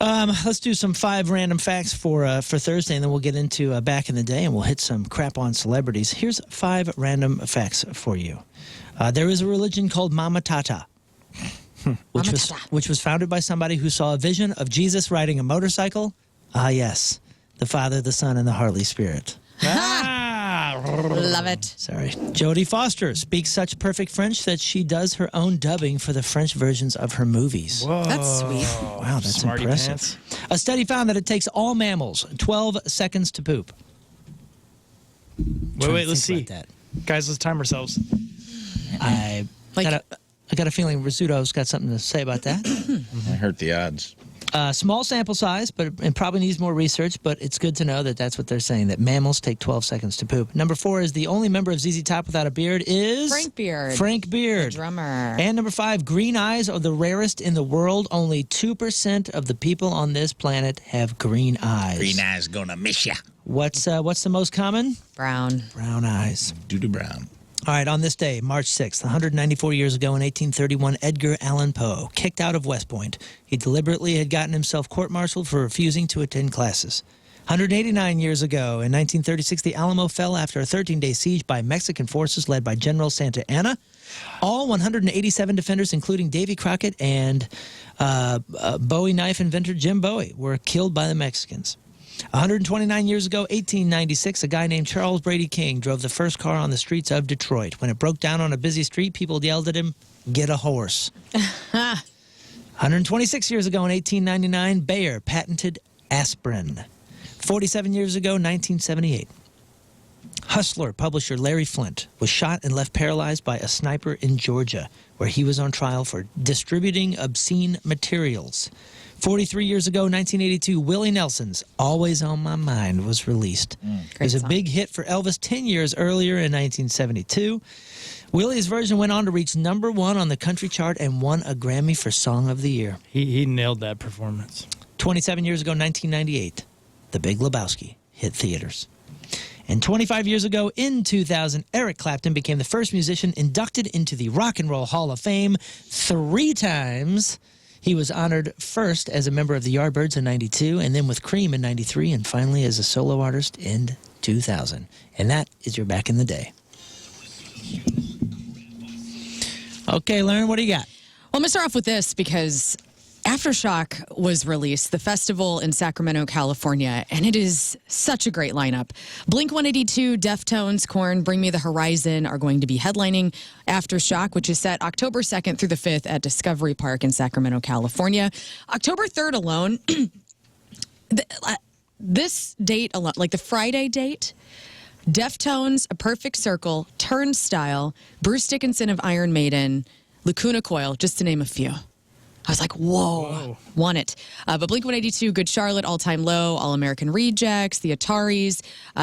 Let's do some 5 random facts for Thursday, and then we'll get into back in the day, and we'll hit some crap on celebrities. Here's 5 random facts for you. There is a religion called Mama Tata, which was founded by somebody who saw a vision of Jesus riding a motorcycle. Ah, yes, the Father, the Son, and the Holy Spirit. Love it. Sorry. Jodie Foster speaks such perfect French that she does her own dubbing for the French versions of her movies. Whoa. That's sweet. Wow, that's Smarty impressive. pants. A study found that it takes all mammals 12 seconds to poop. Wait, let's see. That. Guys, let's time ourselves. I got a feeling Rizzuto's got something to say about that. I hurt the odds. Small sample size, but it probably needs more research, but it's good to know that that's what they're saying, that mammals take 12 seconds to poop. Number 4 is the only member of ZZ Top without a beard is... Frank Beard. Frank Beard. The drummer. And number 5, green eyes are the rarest in the world. Only 2% of the people on this planet have green eyes. Green eyes gonna miss ya. What's the most common? Brown. Brown eyes. Doo-doo brown. All right, on this day, March 6th, 194 years ago in 1831, Edgar Allan Poe, kicked out of West Point. He deliberately had gotten himself court-martialed for refusing to attend classes. 189 years ago in 1936, the Alamo fell after a 13-day siege by Mexican forces led by General Santa Anna. All 187 defenders, including Davy Crockett and Bowie knife inventor Jim Bowie, were killed by the Mexicans. 129 years ago, 1896, a guy named Charles Brady King drove the first car on the streets of Detroit. When it broke down on a busy street, people yelled at him, "Get a horse." 126 years ago, in 1899, Bayer patented aspirin. 47 years ago, 1978, Hustler publisher Larry Flint was shot and left paralyzed by a sniper in Georgia, where he was on trial for distributing obscene materials. 43 years ago, 1982, Willie Nelson's Always on My Mind was released. It was a big hit for Elvis 10 years earlier in 1972. Willie's version went on to reach number 1 on the country chart and won a Grammy for Song of the Year. He nailed that performance. 27 years ago, 1998, The Big Lebowski hit theaters. And 25 years ago, in 2000, Eric Clapton became the first musician inducted into the Rock and Roll Hall of Fame 3 times. He was honored first as a member of the Yardbirds in 92, and then with Cream in 93, and finally as a solo artist in 2000. And that is your Back in the Day. Okay, Lauren, what do you got? Well, I'm going to start off with this because Aftershock was released, the festival in Sacramento, California, and it is such a great lineup. Blink-182, Deftones, Korn, Bring Me the Horizon are going to be headlining Aftershock, which is set October 2nd through the 5th at Discovery Park in Sacramento, California. October 3rd alone, this date alone, like the Friday date, Deftones, A Perfect Circle, Turnstile, Bruce Dickinson of Iron Maiden, Lacuna Coil, just to name a few. I was like, whoa. Want it. But Blink-182, Good Charlotte, All Time Low, All American Rejects, The Ataris,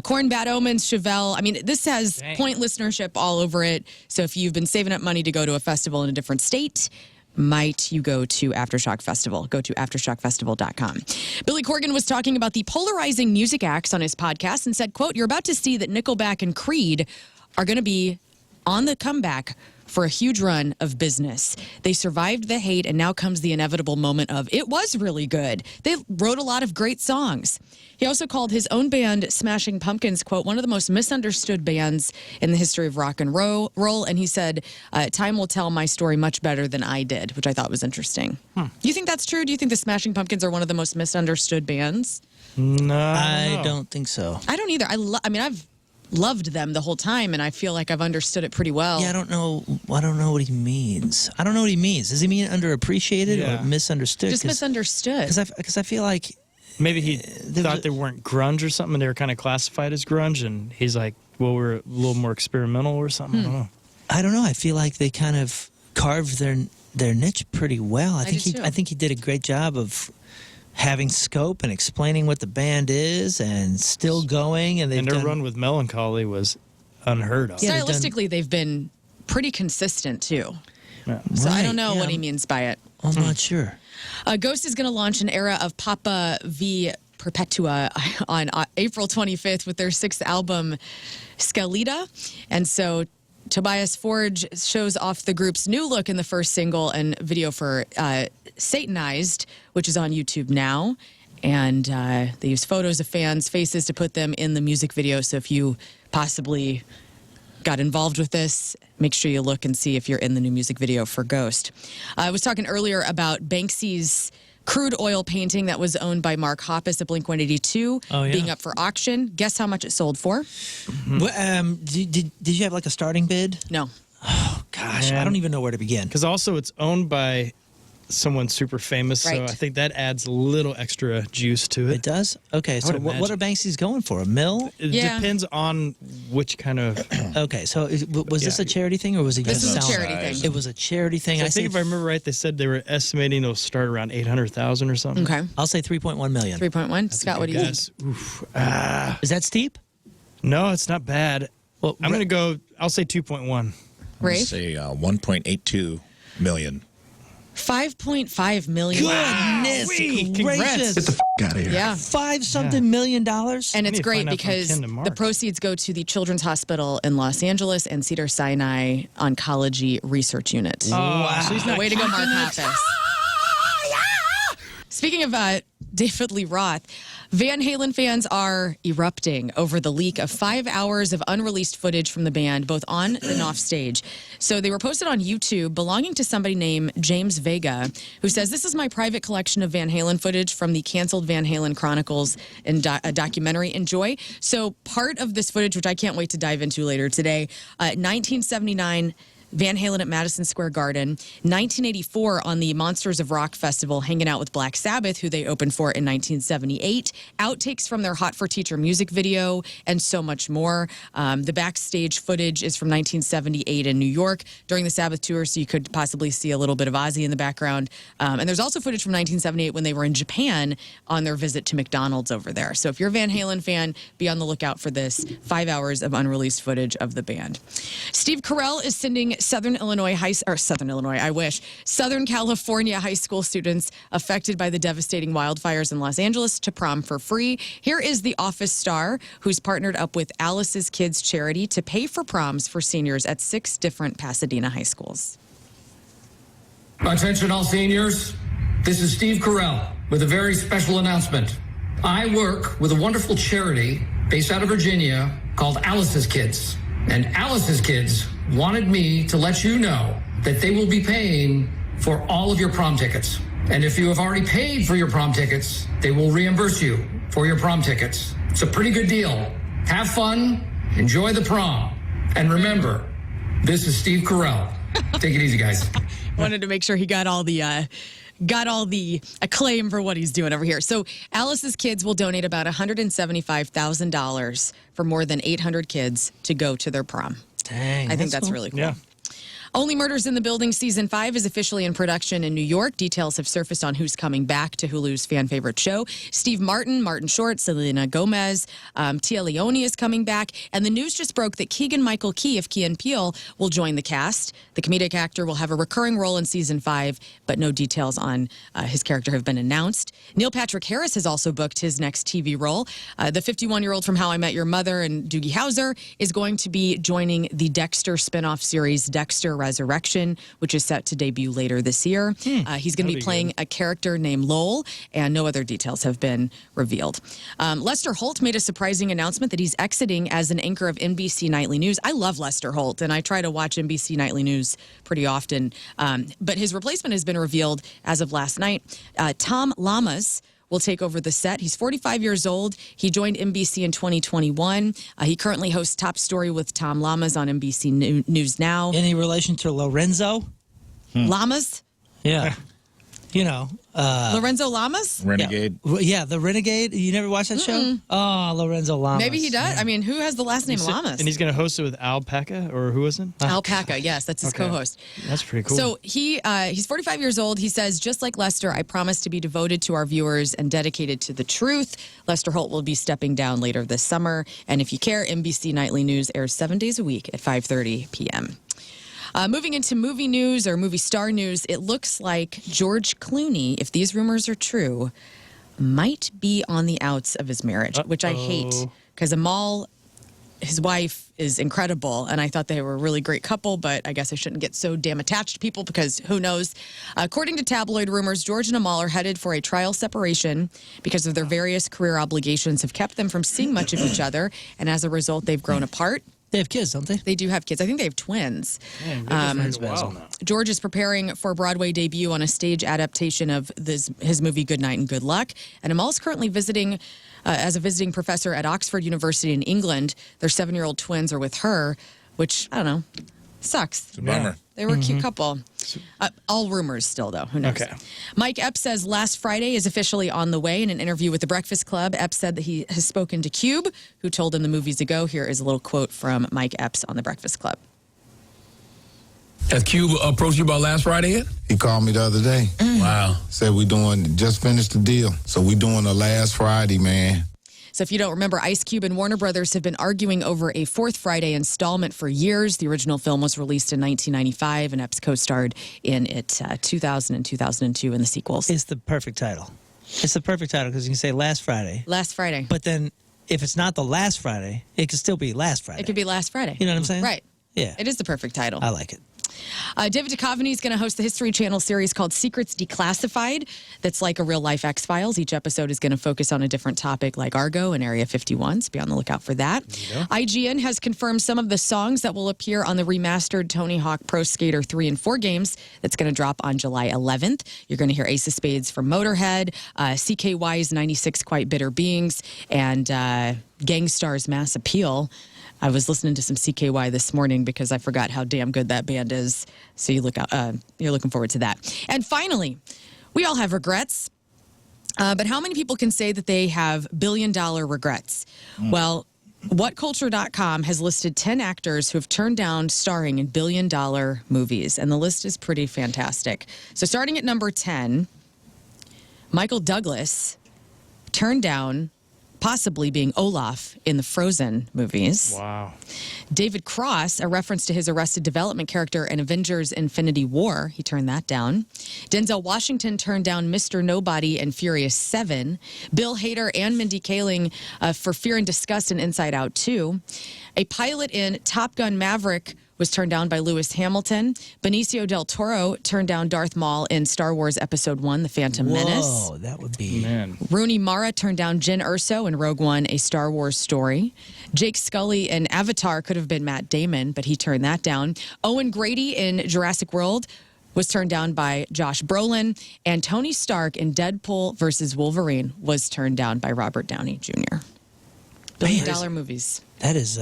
Korn, Bad Omens, Chevelle. I mean, this has point listenership all over it. So if you've been saving up money to go to a festival in a different state, might you go to Aftershock Festival? Go to aftershockfestival.com. Billy Corgan was talking about the polarizing music acts on his podcast and said, quote, "You're about to see that Nickelback and Creed are going to be on the comeback for a huge run of business. They survived the hate, and now comes the inevitable moment of, it was really good. They wrote a lot of great songs." He also called his own band, Smashing Pumpkins, quote, "one of the most misunderstood bands in the history of rock and roll." And he said, "Time will tell my story much better than I did," which I thought was interesting. Do you think that's true? Do you think the Smashing Pumpkins are one of the most misunderstood bands? No. I don't think so. I don't either. I mean, I've loved them the whole time, and I feel like I've understood it pretty well. Yeah, I don't know what he means. I don't know what he means. Does he mean underappreciated or misunderstood? Just misunderstood. Because I feel like maybe he thought they weren't grunge or something. They were kind of classified as grunge, and he's like, well, we're a little more experimental or something. I don't know. I feel like they kind of carved their niche pretty well. I think he did a great job of having scope and explaining what the band is and still going. And their run with Melancholy was unheard of. Yeah, stylistically, they've been pretty consistent, too. Yeah. So I don't know what he means by it. I'm not sure. Ghost is going to launch an era of Papa V Perpetua on April 25th with their 6th album, Skeleta. And so Tobias Forge shows off the group's new look in the first single and video for Satanized, which is on YouTube now. And they use photos of fans' faces to put them in the music video. So if you possibly got involved with this, make sure you look and see if you're in the new music video for Ghost. I was talking earlier about Banksy's Crude Oil painting that was owned by Mark Hoppus of Blink-182 being up for auction. Guess how much it sold for? Did you have like a starting bid? No. Oh, gosh. I don't even know where to begin. Because also it's owned by someone super famous, so Right. I think that adds a little extra juice to It it. does? Okay, so would what are imagine. Banksy's going for? A mill? It Yeah. depends on which kind of... Okay, so was this Yeah. a charity thing or was it This just is a selling? charity thing. It was a charity thing. I I think if I remember right, they said they were estimating it'll start around 800,000 or something. Okay. I'll say 3.1 million. 3.1. Scott, what do you think? Yes. Oof. Is that steep? No, it's not bad. Well, I'm going to go, I'll say 2.1. Rafe? Say 1.82 million. 5.5 million. Goodness Congrats. gracious. Get the out of here. Yeah. $5-something million dollars? And I it's need to great find out from because Ken to Mark. the proceeds go to the Children's Hospital in Los Angeles and Cedars-Sinai Oncology Research Unit. Oh, so he's not Way to go, Mark keeping it? Hoppus. Speaking of David Lee Roth, Van Halen fans are erupting over the leak of 5 hours of unreleased footage from the band, both on and off stage. So they were posted on YouTube belonging to somebody named James Vega, who says, "This is my private collection of Van Halen footage from the canceled Van Halen Chronicles and a documentary. Enjoy." So part of this footage, which I can't wait to dive into later today, 1979, Van Halen at Madison Square Garden. 1984 on the Monsters of Rock Festival, hanging out with Black Sabbath, who they opened for in 1978. Outtakes from their Hot for Teacher music video, and so much more. The backstage footage is from 1978 in New York during the Sabbath tour, so you could possibly see a little bit of Ozzy in the background. And there's also footage from 1978 when they were in Japan on their visit to McDonald's over there. So if you're a Van Halen fan, be on the lookout for this 5 hours of unreleased footage of the band. Steve Carell is sending Southern California high school students affected by the devastating wildfires in Los Angeles to prom for free. Here is the Office star who's partnered up with Alice's Kids charity to pay for proms for seniors at 6 different Pasadena high schools. Attention all seniors, this is Steve Carell with a very special announcement. I work with a wonderful charity based out of Virginia called Alice's Kids. And Alice's Kids wanted me to let you know that they will be paying for all of your prom tickets. And if you have already paid for your prom tickets, they will reimburse you for your prom tickets. It's a pretty good deal. Have fun, enjoy the prom. And remember, this is Steve Carell. Take it easy, guys. Wanted to make sure he got all the acclaim for what he's doing over here. So Alice's Kids will donate about $175,000 for more than 800 kids to go to their prom. Dang. I think that's cool. really cool. Yeah. Only Murders in the Building Season 5 is officially in production in New York. Details have surfaced on who's coming back to Hulu's fan favorite show. Steve Martin, Martin Short, Selena Gomez, Tia Leone is coming back. And the news just broke that Keegan-Michael Key of Key and Peele will join the cast. The comedic actor will have a recurring role in Season 5, but no details on his character have been announced. Neil Patrick Harris has also booked his next TV role. The 51-year-old from How I Met Your Mother and Doogie Howser is going to be joining the Dexter spinoff series Dexter Resurrection, which is set to debut later this year. He's going to be playing a character named Lowell, and no other details have been revealed. Lester Holt made a surprising announcement that he's exiting as an anchor of NBC Nightly News. I love Lester Holt, and I try to watch NBC Nightly News pretty often, but his replacement has been revealed as of last night. Tom Lamas will take over the set. He's 45 years old. He joined NBC in 2021. He currently hosts Top Story with Tom Lamas on NBC News Now. Any relation to Lorenzo? Lamas? Yeah. You know. Lorenzo Lamas? Renegade. Yeah, the Renegade. You never watched that show? Oh, Lorenzo Lamas. Maybe he does. I mean, who has the last name Lamas? And he's going to host it with Alpaca, or who was it? Alpaca, yes, that's his Okay. co-host. That's pretty cool. So he's 45 years old. He says, just like Lester, I promise to be devoted to our viewers and dedicated to the truth. Lester Holt will be stepping down later this summer. And if you care, NBC Nightly News airs 7 days a week at 5:30 p.m. Moving into movie news or movie star news, it looks like George Clooney, if these rumors are true, might be on the outs of his marriage, which I hate because Amal his wife is incredible, and I thought they were a really great couple, but I guess I shouldn't get so damn attached to people because who knows. According to tabloid rumors, George and Amal are headed for a trial separation because of their various career obligations have kept them from seeing much of each other, and as a result, they've grown apart. They have kids, don't they? They do have kids. I think they have twins. Wow. George is preparing for a Broadway debut on a stage adaptation of his movie Good Night and Good Luck. And Amal's currently visiting as a visiting professor at Oxford University in England. Their 7-year-old twins are with her, which, I don't know, sucks. It's a bummer. They were a cute couple. All rumors still, though. Who knows? Okay. Mike Epps says Last Friday is officially on the way. In an interview with The Breakfast Club, Epps said that he has spoken to Cube, who told him the movie's a go. Here is a little quote from Mike Epps on The Breakfast Club. Has Cube approached you about Last Friday yet? He called me the other day. Wow. Said just finished the deal. So we doing the Last Friday, man. So if you don't remember, Ice Cube and Warner Brothers have been arguing over a Fourth Friday installment for years. The original film was released in 1995, and Epps co-starred in it 2000 and 2002 in the sequels. It's the perfect title. It's the perfect title because you can say Last Friday. Last Friday. But then if it's not the last Friday, it could still be Last Friday. It could be Last Friday. You know what I'm saying? Right. Yeah. It is the perfect title. I like it. David Duchovny is going to host the History Channel series called Secrets Declassified. That's like a real-life X-Files. Each episode is going to focus on a different topic like Argo and Area 51, so be on the lookout for that. IGN has confirmed some of the songs that will appear on the remastered Tony Hawk Pro Skater 3 and 4 games that's going to drop on July 11th. You're going to hear Ace of Spades from Motorhead, CKY's 96 Quite Bitter Beings, and Gangstar's Mass Appeal. I was listening to some CKY this morning because I forgot how damn good that band is. So you're looking forward to that. And finally, we all have regrets. But how many people can say that they have billion-dollar regrets? Well, WhatCulture.com has listed 10 actors who have turned down starring in billion-dollar movies. And the list is pretty fantastic. So starting at number 10, Michael Douglas turned down possibly being Olaf in the Frozen movies. Wow. David Cross, a reference to his Arrested Development character in Avengers Infinity War, he turned that down. Denzel Washington turned down Mr. Nobody and Furious 7. Bill Hader and Mindy Kaling for Fear and Disgust and Inside Out 2. A pilot in Top Gun Maverick was turned down by Lewis Hamilton. Benicio del Toro turned down Darth Maul in Star Wars Episode 1, The Phantom Menace. Whoa, that would be... Man. Rooney Mara turned down Jyn Erso in Rogue One, A Star Wars Story. Jake Scully in Avatar could have been Matt Damon, but he turned that down. Owen Grady in Jurassic World was turned down by Josh Brolin. And Tony Stark in Deadpool versus Wolverine was turned down by Robert Downey Jr. Billion-dollar movies. That is...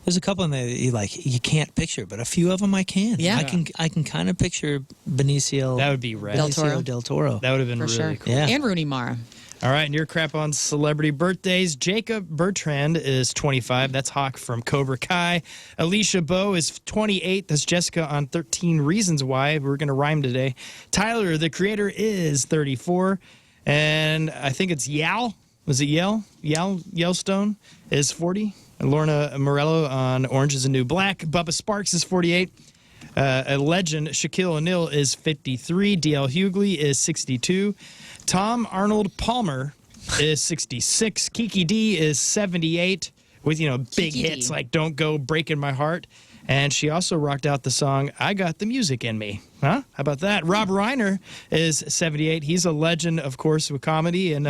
There's a couple in there that you can't picture, but a few of them I can. Yeah. I can kind of picture Benicio. That would be rad. Del Del Toro. That would have been For really sure. cool. Yeah. And Rooney Mara. All right, and your crap on celebrity birthdays. Jacob Bertrand is 25. That's Hawk from Cobra Kai. Alicia Bowe is 28. That's Jessica on 13 Reasons Why. We're going to rhyme today. Tyler, the creator, is 34. And I think it's Yal. Was it Yale? Yellowstone is 40. Lorna Morello on Orange is the New Black. Bubba Sparks is 48. A legend, Shaquille O'Neal, is 53. D.L. Hughley is 62. Tom Arnold Palmer is 66. Kiki D is 78 with, big Kiki hits D. like Don't Go Breaking My Heart. And she also rocked out the song I Got the Music in Me. Huh? How about that? Rob Reiner is 78. He's a legend, of course, with comedy. And,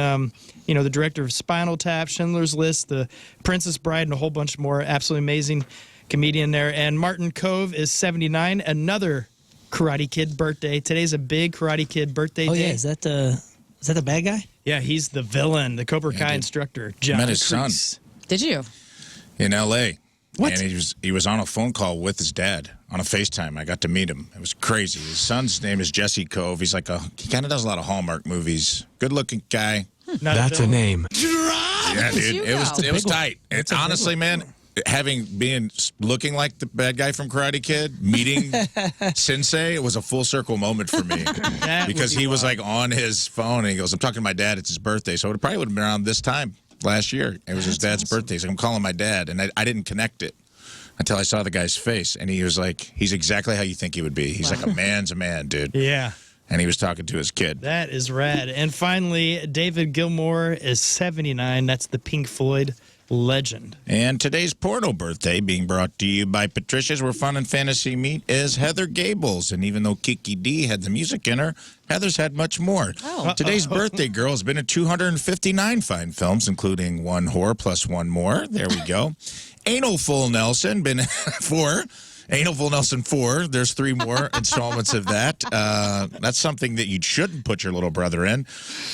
the director of Spinal Tap, Schindler's List, The Princess Bride, and a whole bunch more. Absolutely amazing comedian there. And Martin Kove is 79. Another Karate Kid birthday. Today's a big Karate Kid birthday day. Yeah. Is that the bad guy? Yeah, he's the villain, the Cobra Kai instructor, John Met his son. Kreese. Did you? In L.A. What? And he was on a phone call with his dad on a FaceTime. I got to meet him. It was crazy. His son's name is Jesse Cove. He's he kind of does a lot of Hallmark movies. Good looking guy. That's a name. Yeah, dude. It was tight. It's honestly, man, looking like the bad guy from Karate Kid, meeting Sensei, it was a full circle moment for me. Because he was on his phone and he goes, I'm talking to my dad, it's his birthday. So it probably would have been around this time last year. It was his dad's birthday. He's like, I'm calling my dad. And I didn't connect it until I saw the guy's face. And he was like, he's exactly how you think he would be. He's like, a man's a man, dude. Yeah. And he was talking to his kid. That is rad. And finally, David Gilmour is 79. That's the Pink Floyd Legend. And today's porno birthday being brought to you by Patricia's, where fun and fantasy meet, is Heather Gables. And even though Kiki D had the music in her, Heather's had much more. Oh. Today's birthday girl has been in 259 fine films, including One Whore Plus One More. There we go. Anal Full Nelson, been 4. Anal Full Nelson 4. There's 3 more installments of that. That's something that you shouldn't put your little brother in.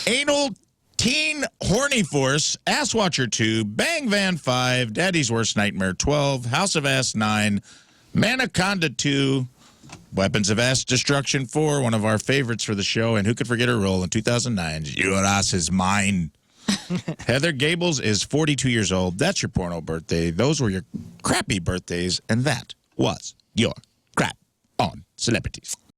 Anal Teen Horny Force, Ass Watcher 2, Bang Van 5, Daddy's Worst Nightmare 12, House of Ass 9, Manaconda 2, Weapons of Ass Destruction 4, one of our favorites for the show, and who could forget her role in 2009's Your Ass Is Mine. Heather Gables is 42 years old. That's your porno birthday. Those were your crappy birthdays, and that was your crap on celebrities.